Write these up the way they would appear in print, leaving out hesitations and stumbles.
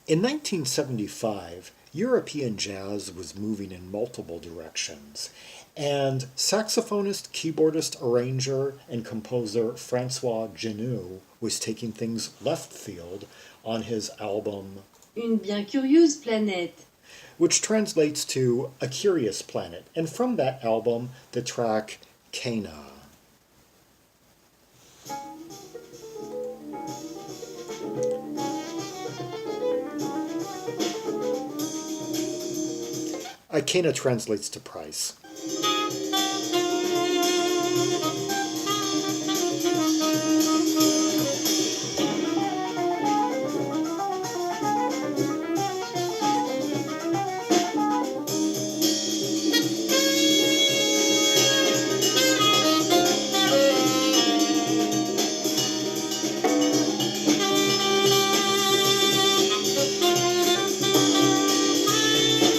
In 1975, European jazz was moving in multiple directions, and saxophonist, keyboardist, arranger, and composer François Jeanneau was taking things left field on his album Une Bien Curieuse Planète, which translates to A Curious Planet, and from that album, the track Kaïna. Kaïna translates to price.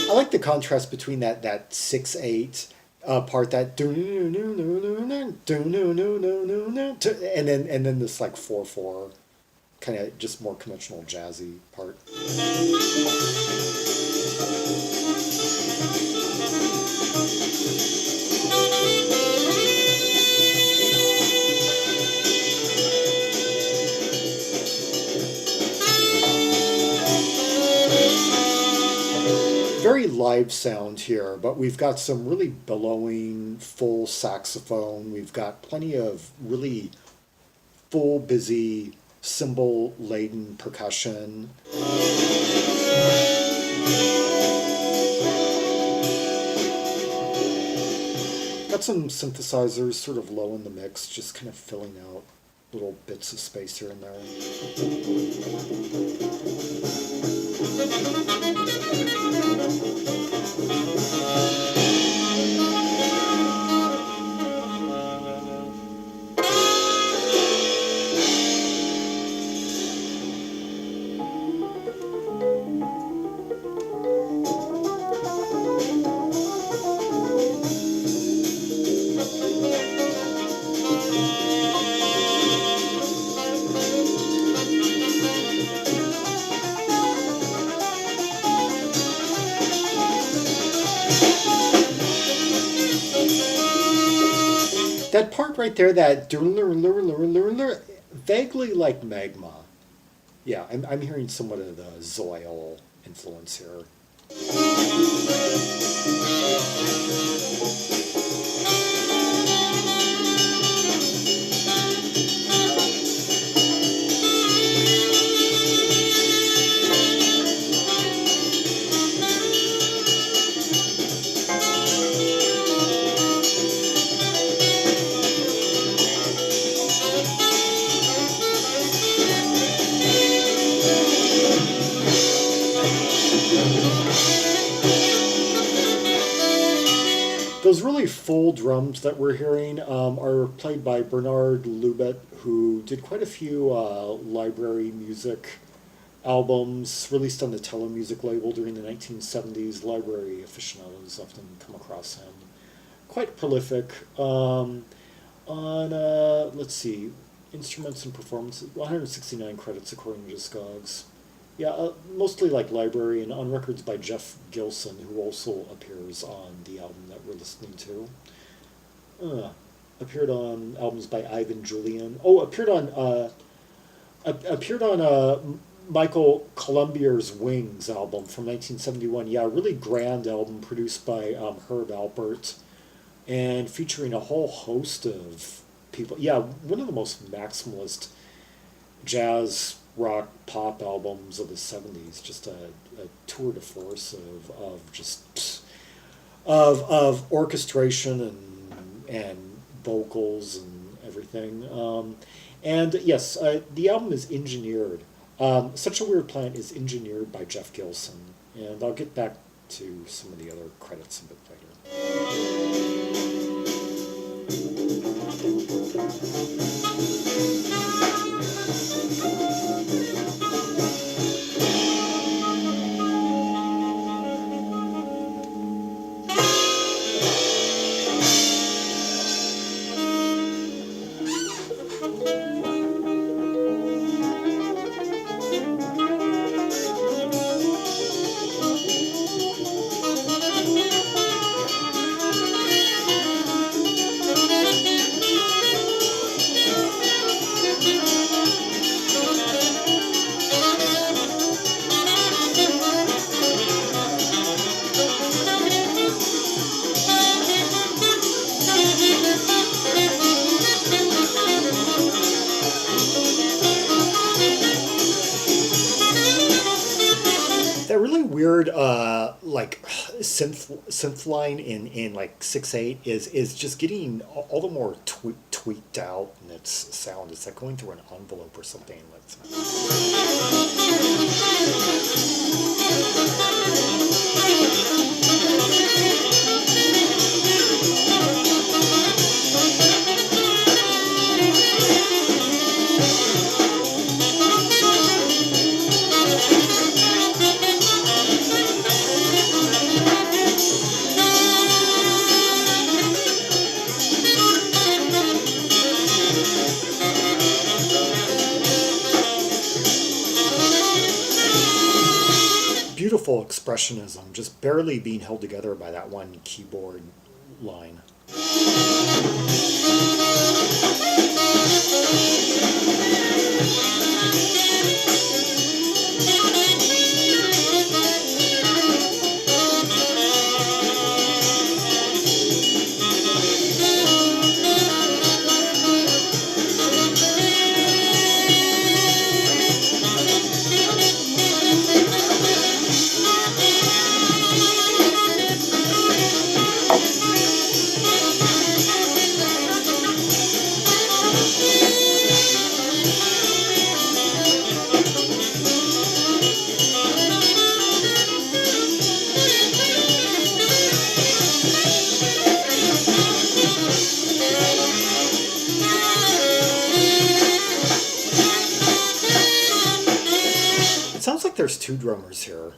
I like the contrast between that 6/8 part, that and then this like 4/4 kind of just more conventional jazzy part. Very live sound here, but we've got some really bellowing full saxophone. We've got plenty of really full, busy, cymbal-laden percussion. Got some synthesizers sort of low in the mix, just kind of filling out little bits of space here and there. That part right there, that vaguely like magma. Yeah, I'm hearing somewhat of the Zoil influence here. Those really full drums that we're hearing are played by Bernard Lubat, who did quite a few library music albums released on the Telemusic label during the 1970s. Library aficionados often come across him. Quite prolific. Let's see, instruments and performances, 169 credits according to Discogs. Yeah, mostly like library, and on records by Jef Gilson, who also appears on the album that we're listening to. Appeared on albums by Ivan Julian. Oh, appeared on Michael Columbier's Wings album from 1971. Yeah, a really grand album produced by Herb Alpert, and featuring a whole host of people. Yeah, one of the most maximalist jazz rock pop albums of the 70s, just a tour de force of orchestration and vocals and everything. And yes, the album is engineered. Such a Weird Planet is engineered by Jef Gilson, and I'll get back to some of the other credits a bit later. weird like synth line in like 6/8 is just getting all the more tweaked out in its sound. It's like going through an envelope or something. Beautiful expressionism, just barely being held together by that one keyboard line. Sounds like there's two drummers here.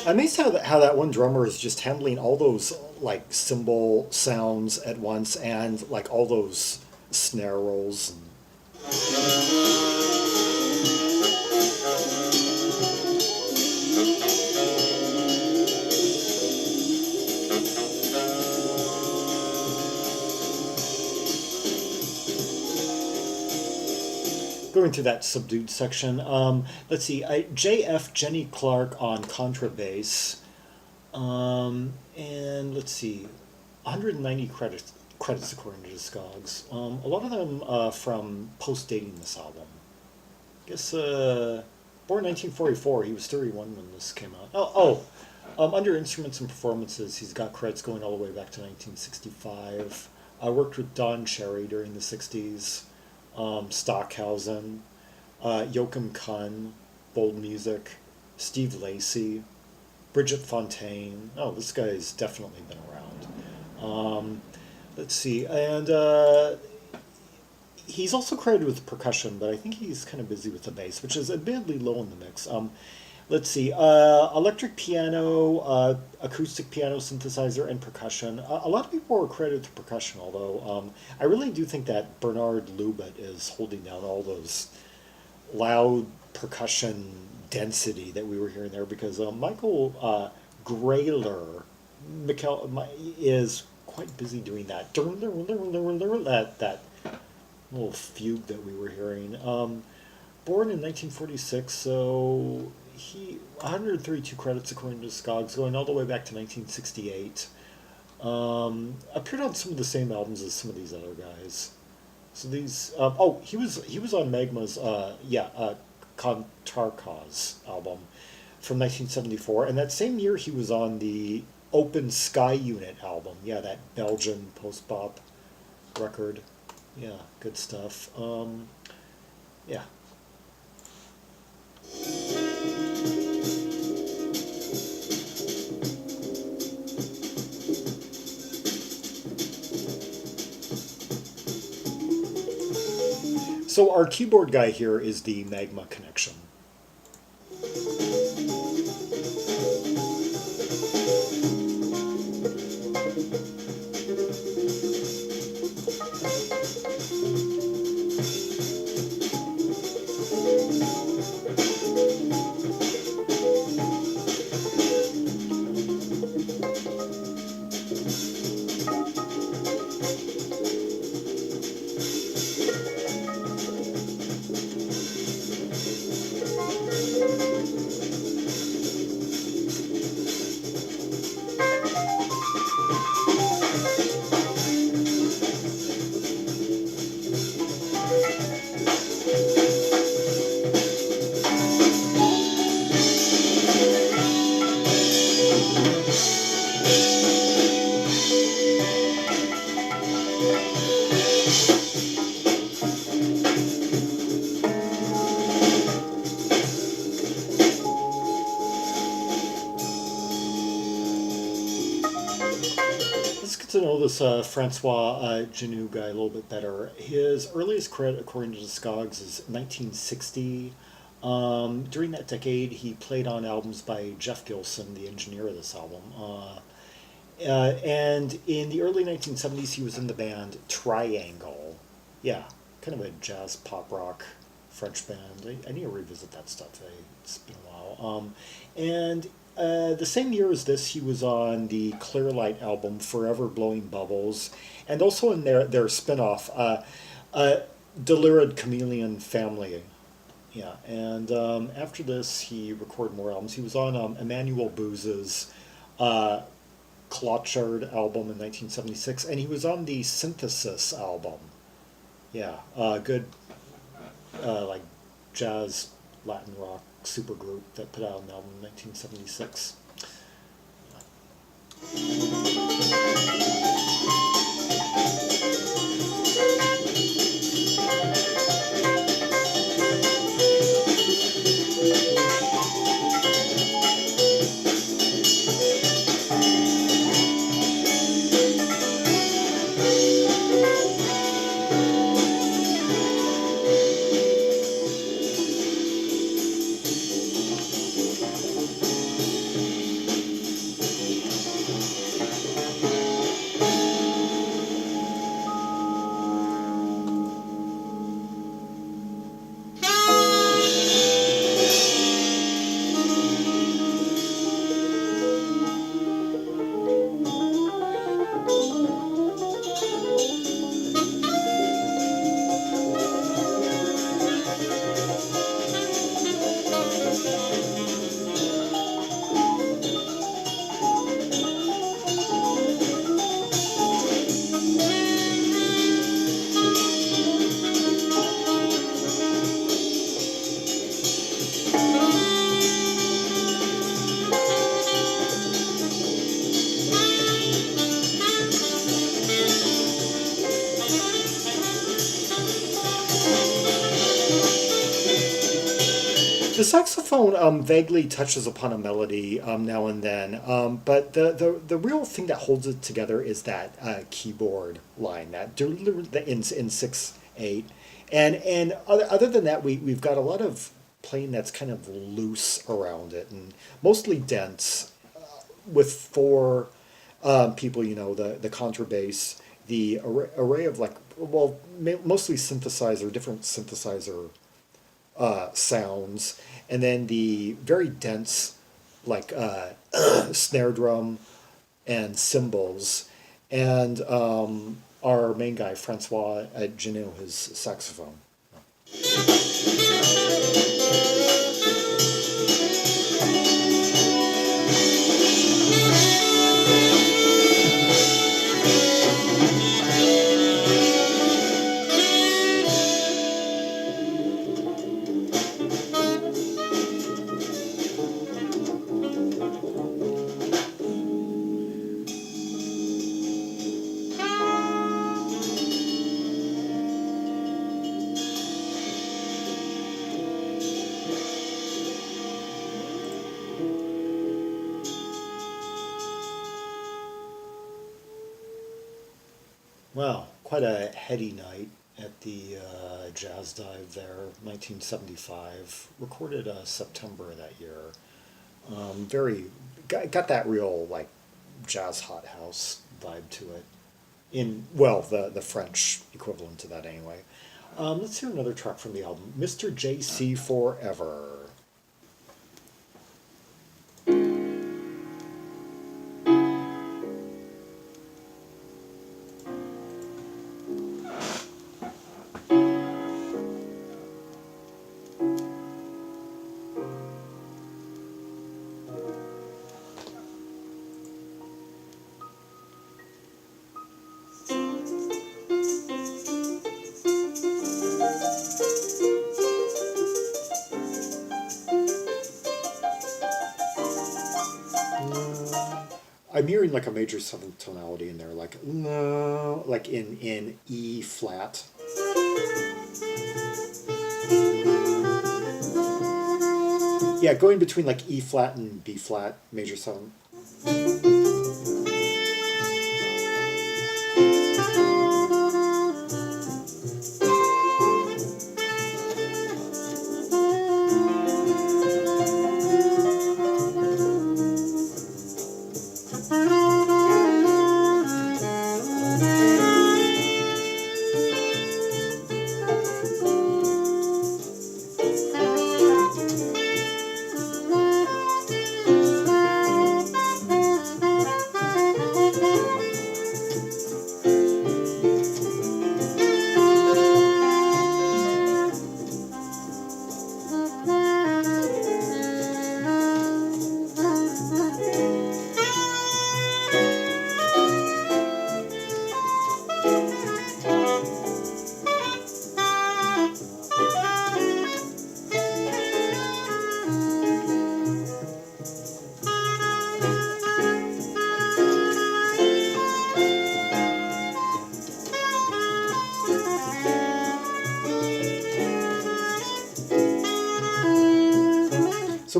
Amazed how that one drummer is just handling all those like cymbal sounds at once and like all those snare rolls. Going through that subdued section. Let's see, J.F. Jenny Clark on contrabass, and let's see, 190 credits according to Discogs. A lot of them from post-dating this album. I guess born 1944, he was 31 when this came out. Under instruments and performances, he's got credits going all the way back to 1965. I worked with Don Cherry during the 60s. Stockhausen, Joachim Kahn, Bold Music, Steve Lacy, Bridget Fontaine. Oh, this guy's definitely been around. Let's see, and he's also credited with percussion, but I think he's kind of busy with the bass, which is admittedly low in the mix. Let's see, electric piano, acoustic piano, synthesizer, and percussion. A lot of people are credited to percussion, although I really do think that Bernard Lubat is holding down all those loud percussion density that we were hearing there, because Michael Grailler is quite busy doing that. That little fugue that we were hearing. Born in 1946, so he 132 credits according to Discogs, going all the way back to 1968. Appeared on some of the same albums as some of these other guys. So these, he was on Magma's, Contrabass album from 1974, and that same year he was on the Open Sky Unit album. Yeah, that Belgian post-bop record. Yeah, good stuff. Yeah. So our keyboard guy here is the Magma connection. Let's get to know this François Jeanneau guy a little bit better. His earliest credit, according to Discogs, is 1960. During that decade, he played on albums by Jef Gilson, the engineer of this album. And in the early 1970s, he was in the band Triangle. Yeah, kind of a jazz pop rock French band. I need to revisit that stuff. It's been a while. And the same year as this, he was on the Clearlight album Forever Blowing Bubbles, and also in their spin-off, Deliried Chameleon Family. Yeah, and after this, he recorded more albums. He was on Emmanuel Booze's Clochard album in 1976, and he was on the Synthesis album. Yeah, good like jazz Latin rock supergroup that put out an album in 1976. The saxophone vaguely touches upon a melody now and then, but the real thing that holds it together is that keyboard line, in 6/8, and other than that, we've got a lot of playing that's kind of loose around it and mostly dense, with four people, the contrabass, the array of mostly different synthesizer sounds, and then the very dense snare drum and cymbals, and our main guy François Jeanneau, his saxophone. Well, quite a heady night at the Jazz Dive there, 1975. Recorded September of that year. Very got that real jazz hot house vibe to it. The French equivalent to that anyway. Let's hear another track from the album, Mr. J.C. Forever. I'm hearing a major seventh tonality in there, in E flat. Yeah, going between E flat and B flat, major seventh.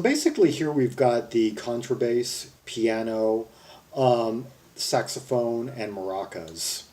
So basically here we've got the contrabass, piano, saxophone, and maracas.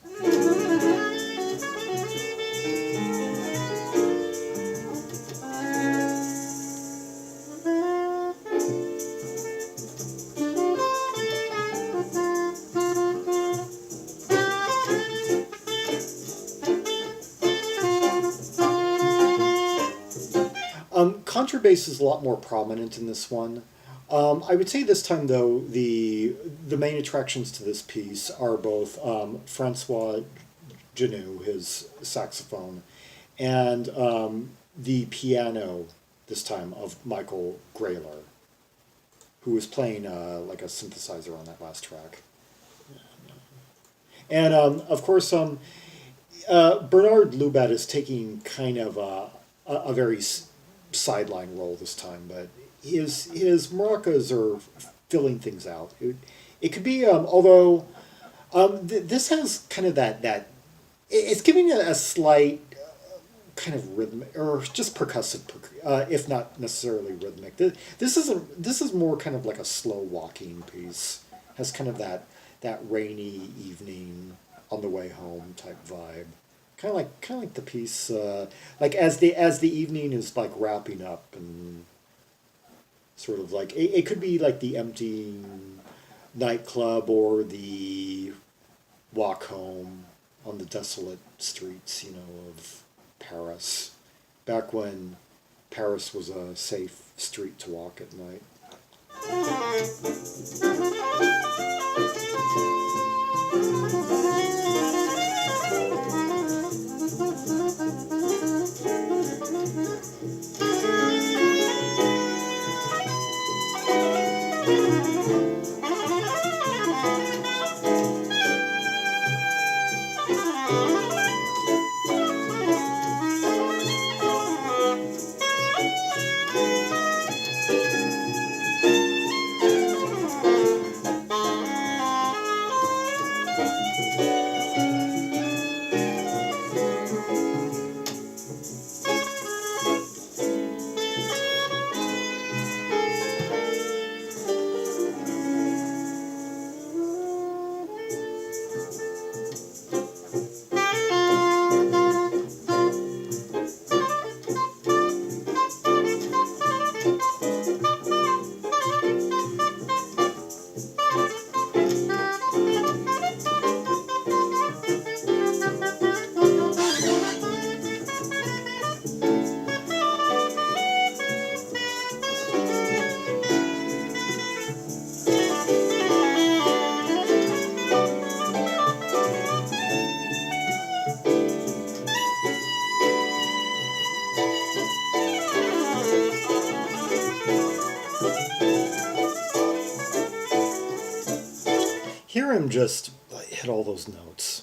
Contrabass is a lot more prominent in this one. I would say this time though the main attractions to this piece are both François Jeanneau, his saxophone, and the piano this time of Michael Grailler, who was playing like a synthesizer on that last track. And of course, Bernard Lubat is taking kind of a very sideline role this time, but his maracas are filling things out. It could be, although this has kind of that it's giving it a slight kind of rhythmic or just percussive, if not necessarily rhythmic. This is more kind of like a slow walking piece. Has kind of that rainy evening on the way home type vibe. Kind of like the piece, like as the evening is like wrapping up and sort of like it could be like the empty nightclub or the walk home on the desolate streets, of Paris, back when Paris was a safe street to walk at night. Hear him just hit all those notes.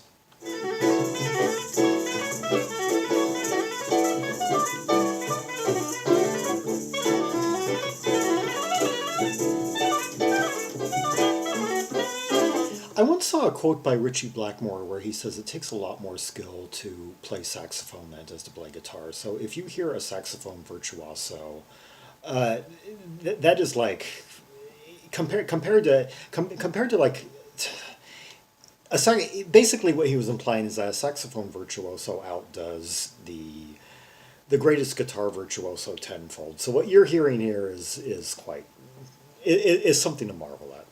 I once saw a quote by Ritchie Blackmore where he says it takes a lot more skill to play saxophone than it does to play guitar. So if you hear a saxophone virtuoso, that is like compared to like basically what he was implying is that a saxophone virtuoso outdoes the greatest guitar virtuoso tenfold. So what you're hearing here is quite is something to marvel at.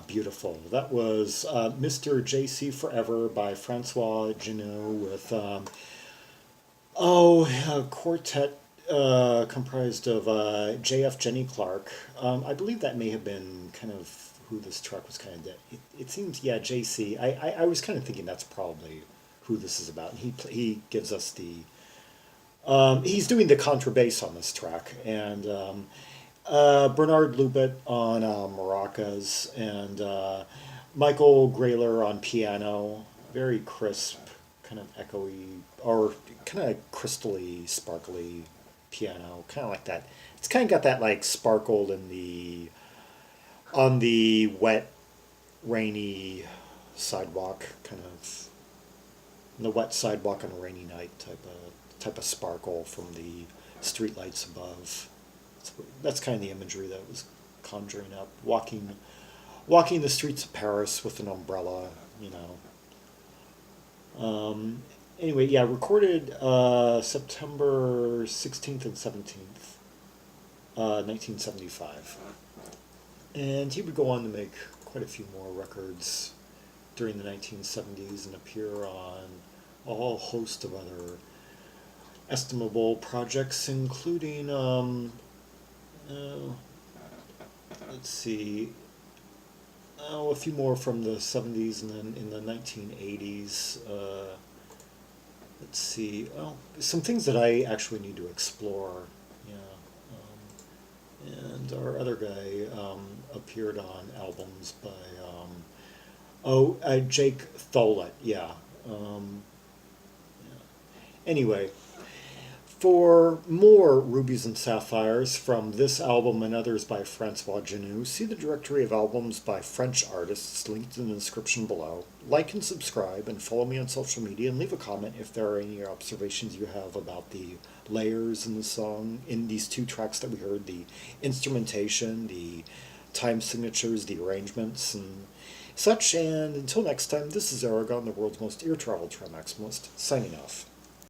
Beautiful. That was Mr. J.C. Forever by François Jeanneau with a quartet comprised of J.F. Jenny Clark. I believe that may have been kind of who this track was kind of. It seems, yeah, J.C. I was kind of thinking that's probably who this is about. And he gives us the. He's doing the contrabass on this track, and Bernard Lubat on maracas and Michael Grailler on piano. Very crisp, kind of echoey, or kind of crystally, sparkly piano. Kind of like that. It's kind of got that like sparkled in the on the wet, rainy sidewalk, kind of the wet sidewalk on a rainy night type of sparkle from the streetlights above. That's kind of the imagery that was conjuring up. Walking the streets of Paris with an umbrella, you know. Anyway, yeah, recorded September 16th and 17th, 1975. And he would go on to make quite a few more records during the 1970s and appear on a whole host of other estimable projects, including, let's see, a few more from the 70s and then in the 1980s. Let's see, some things that I actually need to explore. Yeah. And our other guy appeared on albums by, Jake Tholet, yeah. Yeah. Anyway, for more Rubies and Sapphires from this album and others by François Jeanneau, see the directory of albums by French artists linked in the description below. Like and subscribe and follow me on social media and leave a comment if there are any observations you have about the layers in the song, in these two tracks that we heard, the instrumentation, the time signatures, the arrangements, and such. And until next time, this is Zaragon, the world's most ear-traveled trimaximalist, signing off.